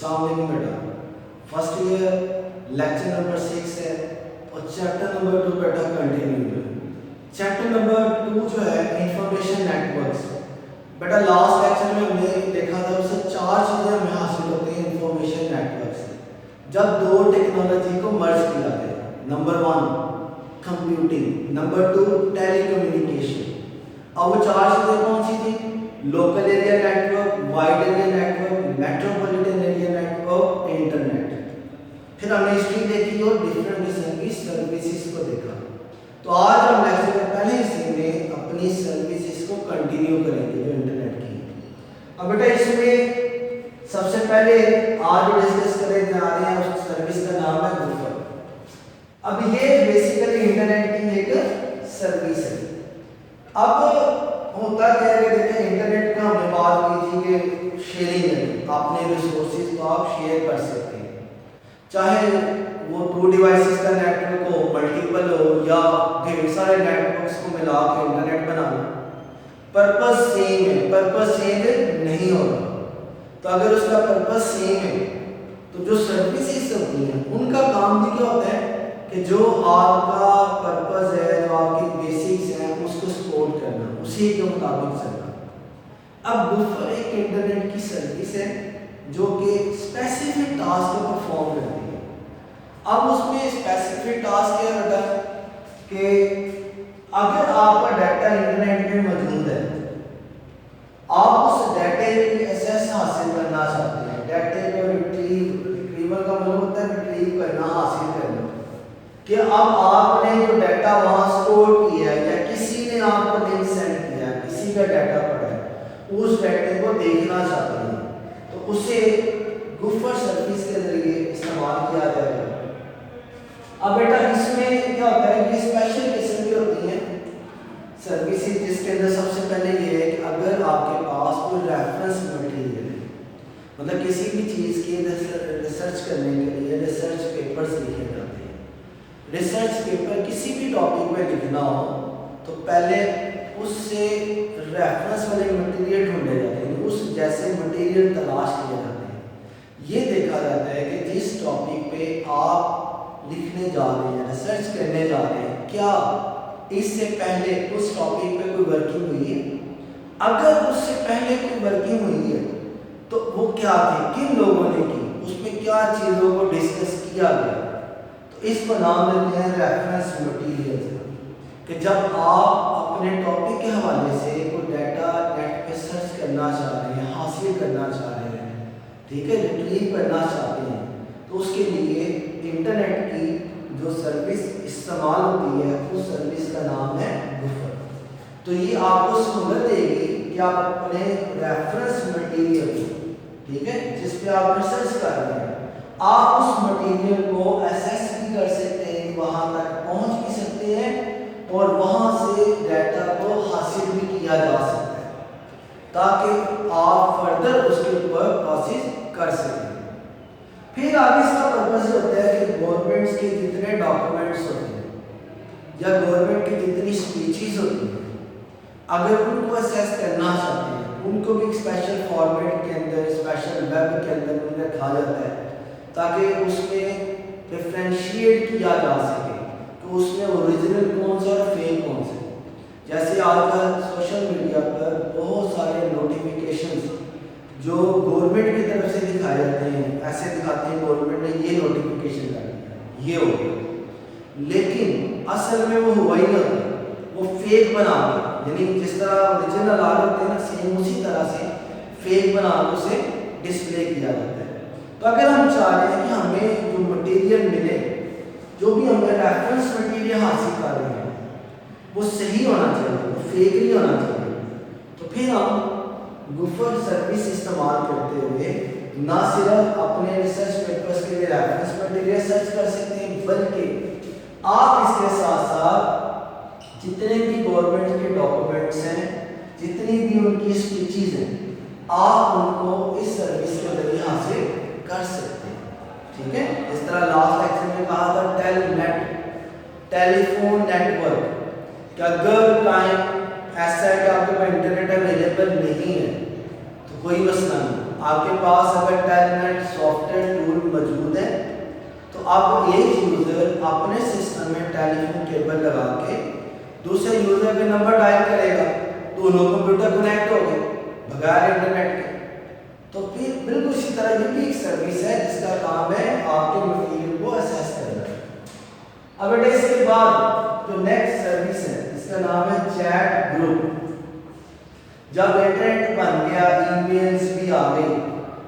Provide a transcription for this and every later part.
السلام علیکم بیٹا. First year lecture number 6 ہے اور چیپٹر نمبر 2 بیٹا کنٹینیو ہے. چیپٹر نمبر 2 جو ہے انفارمیشن نیٹ ورکس. بیٹا لاسٹ لیکچر میں ہم نے دیکھا تھا اس سے 4 چیزیں ہمیں حاصل ہوتی ہیں انفارمیشن نیٹ ورک سے جب دو ٹیکنالوجی کو مرج کیا جائے. Number 1 computing, number 2 telecommunication. اور وہ 4 چیزیں کون سی تھیں؟ Local area network, wide area network, metropolitan area network, internet. پھر ہم نے ہسٹری دیکھی اور ڈفرینٹ قسم کی سروسز کو دیکھا. تو آج ہم لیکچر کے پہلے حصے میں اپنی سروسز کو کنٹینیو کریں گے جو انٹرنیٹ کی. اب بیٹا اس میں سب سے پہلے آج جو ڈسکس کرنے جا رہے ہیں اس سروس کا نام ہے گوفر. اب یہ بیسیکلی انٹرنیٹ کی ایک سروس ہے. اب ہوتا کیا ہے کہ دیکھیں انٹرنیٹ کا ہم نے بات کی تھی کہ شیئرنگ ہے, اپنے ریسورسز کو آپ شیئر کر سکتے ہیں, چاہے وہ 2 ڈیوائسز کا نیٹ ورک ہو, ملٹیپل ہو, یا ڈھیر سارے نیٹ ورکس کو ملا کے انٹرنیٹ بنا لو. پرپس سیم ہے, پرپس چینج نہیں ہوگا. تو اگر اس کا پرپس سیم ہے تو جو سروسز ہوتی ہیں ان کا کام بھی کیا ہوتا ہے کہ جو آپ کا پرپس ہے, جو آپ کی بیسکس ہیں, اس کو سپورٹ کرنا, اسی کے مطابق چلنا. اب گوفر ایک انٹرنیٹ کی سروس ہے جو کہ اسپیسیفک ٹاسک کو پرفارم کرتی ہے. اب اس میں اسپیسیفک ٹاسک کیا ہوتا ہے کہ اگر آپ کا ڈیٹا انٹرنیٹ میں موجود ہے, آپ اس ڈیٹے کی ایکسیس حاصل کرنا چاہتے ہیں. ڈیٹے کو ریٹریور کا مطلب ہوتا ہے ریٹریو کرنا, حاصل کرنا, کہ اب آپ نے جو ڈیٹا وہاں اسٹور کیا ہے یا کسی نے آپ کو لنک سینڈ کیا ہے, کسی کا ڈیٹا پڑا ہے, اس ڈیٹے کو دیکھنا چاہتے ہیں, تو اسے گوفر سروس کے ذریعے استعمال کیا جائے گا. اب بیٹا اس میں کیا ہوتا ہے کہ اسپیشل قسم کی ہوتی ہیں سروسز, جس کے اندر سب سے پہلے یہ ہے کہ اگر آپ کے پاس کوئی ریفرنس مٹیریل ہے, مطلب کسی بھی چیز کی ریسرچ کرنے کے لیے ریسرچ پیپرز لکھے جاتے ہیں. ریسرچ پیپر کسی بھی ٹاپک پہ لکھنا ہو تو پہلے اس سے ریفرنس والے مٹیریل ڈھونڈے جاتے ہیں, اس جیسے مٹیریل تلاش کیے جاتے ہیں. یہ دیکھا جاتا ہے کہ جس ٹاپک پہ آپ لکھنے جا رہے ہیں, ریسرچ کرنے جا رہے ہیں, کیا اس سے پہلے اس ٹاپک پہ کوئی ورکنگ ہوئی ہے. اگر اس سے پہلے کوئی ورکنگ ہوئی ہے تو وہ کیا تھی, کن لوگوں نے کی, اس میں کیا چیزوں کو ڈسکس کیا گیا. تو اس کو نام دیتے ہیں ریفرنس مٹیریل. کہ جب آپ اپنے ٹاپک کے حوالے سے کوئی ڈیٹا نیٹ پہ سرچ کرنا چاہ رہے ہیں, حاصل کرنا چاہ رہے ہیں, ٹھیک ہے, ریٹریو کرنا چاہتے ہیں, تو اس کے لیے انٹرنیٹ کی جو سروس استعمال ہوتی ہے اس سروس کا نام ہے گوفر. تو یہ آپ کو سہولت دے گی کہ آپ اپنے ریفرنس مٹیریل, ٹھیک ہے, جس پہ آپ ریسرچ کر رہے ہیں, آپ اس مٹیریل کو ایکسیس بھی کر سکتے ہیں, وہاں تک پہنچ بھی سکتے ہیں, اور وہاں سے ڈیٹا کو حاصل بھی کیا جا سکتا ہے تاکہ آپ فردر اس کے اوپر پروسیس کر سکیں. پھر آگے اس کا پرپس ہوتا ہے کہ گورنمنٹس کے جتنے ڈاکومنٹس ہوتے ہیں یا گورنمنٹ کی جتنی اسپیچز ہوتی ہیں, اگر ان کو اسیس کرنا چاہتے ہیں, ان کو بھی ایک اسپیشل فارمیٹ کے اندر, اسپیشل ویب کے اندر انہیں رکھا جاتا ہے تاکہ اس میں ڈفرینشیٹ کیا جا سکے کہ اس میں اوریجنل کون سا اور فیک کون سا. جیسے آج کل سوشل میڈیا پر بہت سارے نوٹیفیکیشنز جو گورنمنٹ کی طرف سے دکھائے جاتے ہیں, ایسے دکھاتے ہیں گورنمنٹ نے یہ نوٹیفیکیشن کر دیا, یہ ہو گیا, لیکن اصل میں وہ ہوا ہی نہیں ہوتا, وہ فیک بنا کے, یعنی جس طرح اوریجنل آ ہوتے ہیں نا, سیم اسی طرح سے فیک بنا کے اسے ڈسپلے کیا جاتا ہے. تو اگر ہم چاہ رہے ہیں کہ ہمیں جو مٹیریل ملے, جو بھی ہمیں ریفرنس مٹیریل حاصل کر رہے ہیں, وہ صحیح ہونا چاہیے, وہ فیک نہیں ہونا چاہیے, تو پھر ہم گوفر سروس استعمال کرتے ہوئے نہ صرف اپنے ریسرچ پیپرز کے لیے ریفرنس مٹیریل سرچ کر سکتے ہیں, بلکہ آپ اس کے ساتھ ساتھ جتنے بھی گورنمنٹ کے ڈاکومنٹس ہیں, جتنی بھی ان کی اسپیچز ہیں, آپ ان کو اس سروس کے ذریعے حاصل کر سکتے ہیں. ٹھیک ہے, اس طرح لاسٹ لیکچر میں کہا تھا ٹیل نیٹ, ٹیلی فون نیٹ ورک, کہ اگر ٹائم ایسا ہے کہ آپ کے پاس انٹرنیٹ اویلیبل نہیں ہے تو کوئی مسئلہ نہیں, آپ کے پاس اگر ٹیلنیٹ سافٹ ویئر ٹول موجود ہے تو اب ایک یوزر اپنے سسٹم میں ٹیلی فون کیبل لگا کے دوسرے یوزر کا نمبر ڈائل کرے گا، دونوں کمپیوٹر کنیکٹ ہو گئے بغیر انٹرنیٹ کے. تو پھر بالکل اسی طرح یہ بھی ایک سروس ہے جس کا کام ہے آپ کے مٹیریل کو اسیس کرنا. اب بیٹے اس کے بعد جو نیکسٹ سروس ہے اس کا نام ہے چیٹ گروپ. جب انٹرنیٹ بن گیا، ای میلز بھی آ گئی،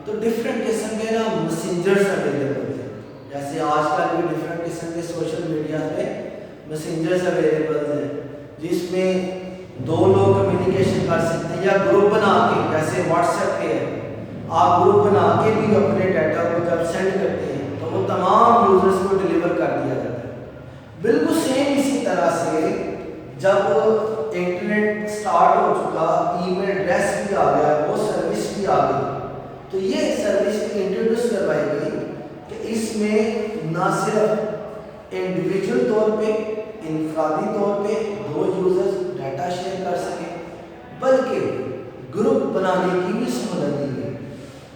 تو ڈفرینٹ قسم کے نا میسنجرز اویلیبل تھے. جیسے آج کل بھی ڈفرینٹ قسم کے سوشل میڈیا پہ میسنجرز اویلیبل ہیں جس میں دو لوگ کمیونیکیشن کر سکتے ہیں، یا گروپ بنا کے جیسے واٹس ایپ پہ ہے آپ گروپ بنا کے بھی اپنے ڈیٹا کو جب سینڈ کرتے ہیں تو وہ تمام یوزرز کو ڈلیور کر دیا جاتا ہے. بالکل سیم اسی طرح سے جب انٹرنیٹ سٹارٹ ہو چکا، ای میل ایڈریس بھی آ گیا، وہ سروس بھی آ گئی، تو یہ سروس بھی انٹروڈیوس کروائی گئی کہ اس میں نہ صرف انڈیویجول طور پہ انفرادی طور پہ دو یوزرز ڈیٹا شیئر کر سکیں بلکہ گروپ بنانے کی بھی سہولت دی گئی.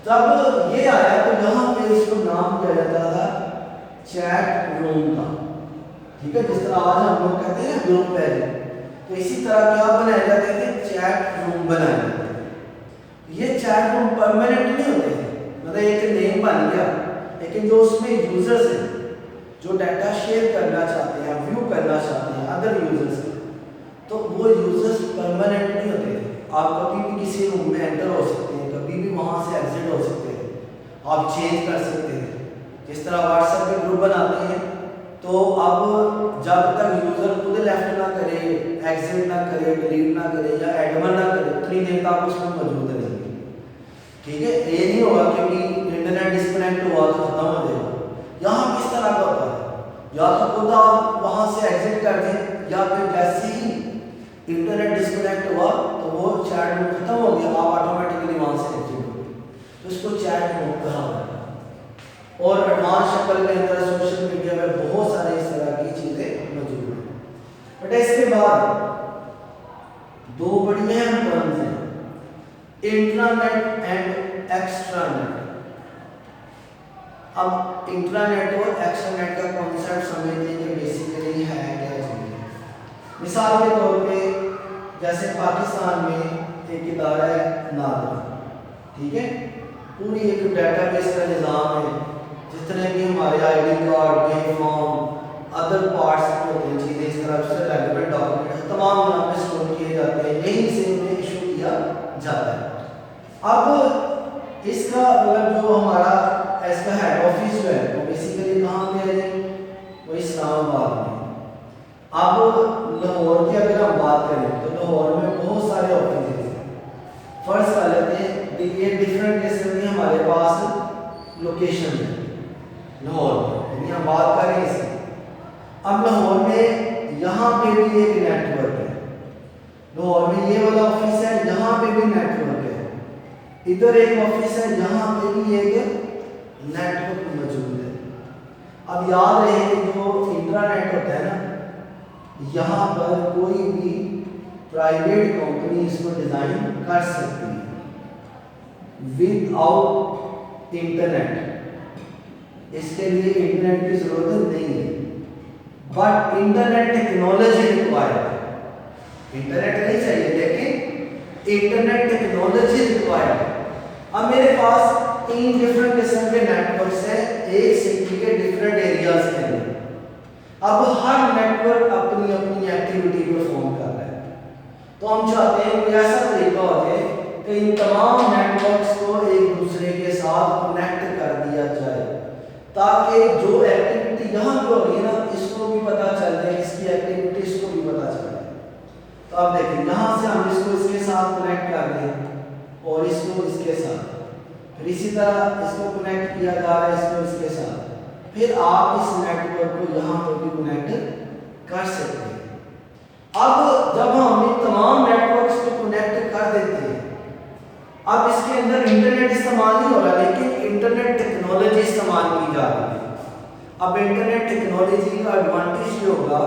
جب یہ آیا تو یہاں پہ اس کو نام دیا جاتا تھا چیٹ روم کا. ٹھیک ہے، جس طرح آج ہم لوگ کہتے ہیں گروپ پہلے، تو اسی طرح کیا بنائے جاتے تھے، چیٹ روم بنائے جاتے تھے. یہ چیٹ روم پرماننٹ نہیں ہوتے تھے، مطلب ایک نیم بن گیا، لیکن جو اس میں یوزرز ہیں جو ڈیٹا شیئر کرنا چاہتے ہیں، ویو کرنا چاہتے ہیں ادر یوزرز سے، تو وہ یوزرز پرماننٹ نہیں ہوتے تھے. آپ کبھی بھی کسی روم میں انٹر ہو سکتے ہیں، کبھی بھی وہاں سے ایگزٹ ہو سکتے ہیں، آپ چینج کر سکتے ہیں. جس طرح واٹس ایپ پہ گروپ بناتے ہیں تو اب جب تک یوزر خود لیفٹ نہ کرے، ایگزٹ نہ کرے، ڈیلیٹ نہ کرے یا ایڈمن نہ کرے اتنی دیر تک اس میں موجود رہیں گے. ٹھیک ہے، یہ نہیں ہوگا کہ انٹرنیٹ ڈسکنیکٹ ہوا تو ختم ہو جائے گا. یہاں کس طرح کا ہوتا ہے، یا تو خود آپ وہاں سے ایگزٹ کر دیں یا پھر جیسے ہی انٹرنیٹ ڈسکنیکٹ ہوا تو وہ چیٹ روم ختم ہو گیا، آپ آٹومیٹکلی وہاں سے ایگزٹ ہو گئے. تو اس کو چیٹ روم کہا جاتا ہے. اور ایڈوانس شکل کے اندر سوشل میڈیا میں بہت سارے اس طرح کی چیزیں موجود ہیں. بٹ اس کے بعد دو بڑی اہم ٹرمز ہیں، انٹرانیٹ اینڈ ایکسٹرانیٹ. اب انٹرانیٹ اور ایکسٹرانیٹ کا کانسیپٹ سمجھتے ہیں کہ بیسیکلی ہے کیا چیز. مثال کے طور پہ جیسے پاکستان میں ایک ادارہ ہے نادرا، ٹھیک ہے، پوری ایک ڈیٹا بیس کا نظام ہے، جتنے بھی ہمارے آئی ڈی کارڈ، بے فارم، ادر پارٹس ہوتے ہیں چیزیں اس طرح سے ریلیونٹ ڈاکومنٹ تمام یہاں پہ اسٹور کیے جاتے ہیں، یہیں سے انہیں ایشو کیا جاتا ہے. اب اس کا مطلب جو ہمارا اس کا ہیڈ آفس جو ہے وہ بیسیکلی کہاں پہ ہے، وہ اسلام آباد میں. اب لاہور کی اگر ہم بات کریں تو لاہور میں بہت سارے آفیسز ہیں. فرض کر لیتے ہیں یہ ڈفرینٹ قسم کی ہمارے پاس لوکیشن ہے لاہور میں، یعنی ہم بات کریں اس کی. اب لاہور میں یہاں پہ بھی ایک نیٹ ورک ہے، لاہور میں یہ والا آفس ہے، یہاں پہ بھی نیٹ ورک ہے، ادھر ایک آفس ہے، یہاں پہ بھی ایک نیٹ ورک موجود ہے. اب یاد رہے کہ جو انٹرانیٹ ہوتا ہے نا، یہاں پر کوئی بھی پرائیویٹ کمپنی اس کو ڈیزائن کر سکتی ہے ود آؤٹ انٹرنیٹ. اس کے لیے انٹرنیٹ کی ضرورت نہیں ہے، بٹ انٹرنیٹ ٹیکنالوجی ریکوائرڈ ہے. انٹرنیٹ نہیں چاہیے لیکن انٹرنیٹ ٹیکنالوجی ریکوائرڈ ہے. اب میرے پاس 3 ڈفرینٹ قسم کے نیٹ ورکس ہیں ایک سٹی کے ڈفرینٹ ایریاز کے اندر. اب ہر نیٹ ورک اپنی اپنی ایکٹیویٹی پرفارم کر رہا ہے، تو ہم چاہتے ہیں کوئی ایسا طریقہ ہو جائے کہ ان تمام نیٹ ورکس کو ایک دوسرے کے ساتھ کنیکٹ کر دیا جائے تاکہ جو ایکٹیویٹی یہاں پہ ہو رہی ہے نا اس کو بھی پتہ چل جائے، اس کی ایکٹیویٹی اس کو بھی پتہ چل جائے. تو اب دیکھیں یہاں سے ہم اس کو اس کے ساتھ کنیکٹ کر دیں اور اس کو اس کے ساتھ، پھر اسی طرح اس کو کنیکٹ کیا جا رہا ہے اس کو اس کے ساتھ، پھر آپ اس نیٹ ورک کو یہاں پر بھی کنیکٹ کر سکتے ہیں. اب جب ہم ان تمام نیٹ ورکس کو کنیکٹ کر دیتے ہیں، اب اس کے اندر انٹرنیٹ استعمال نہیں ہو رہا لیکن انٹرنیٹ ٹیکنالوجی استعمال کی جا رہی ہے. اب انٹرنیٹ ٹیکنالوجی کا ایڈوانٹیج یہ ہوگا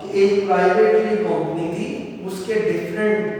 کہ ایک پرائیویٹلی کمپنی تھی، اس کے ڈفرینٹ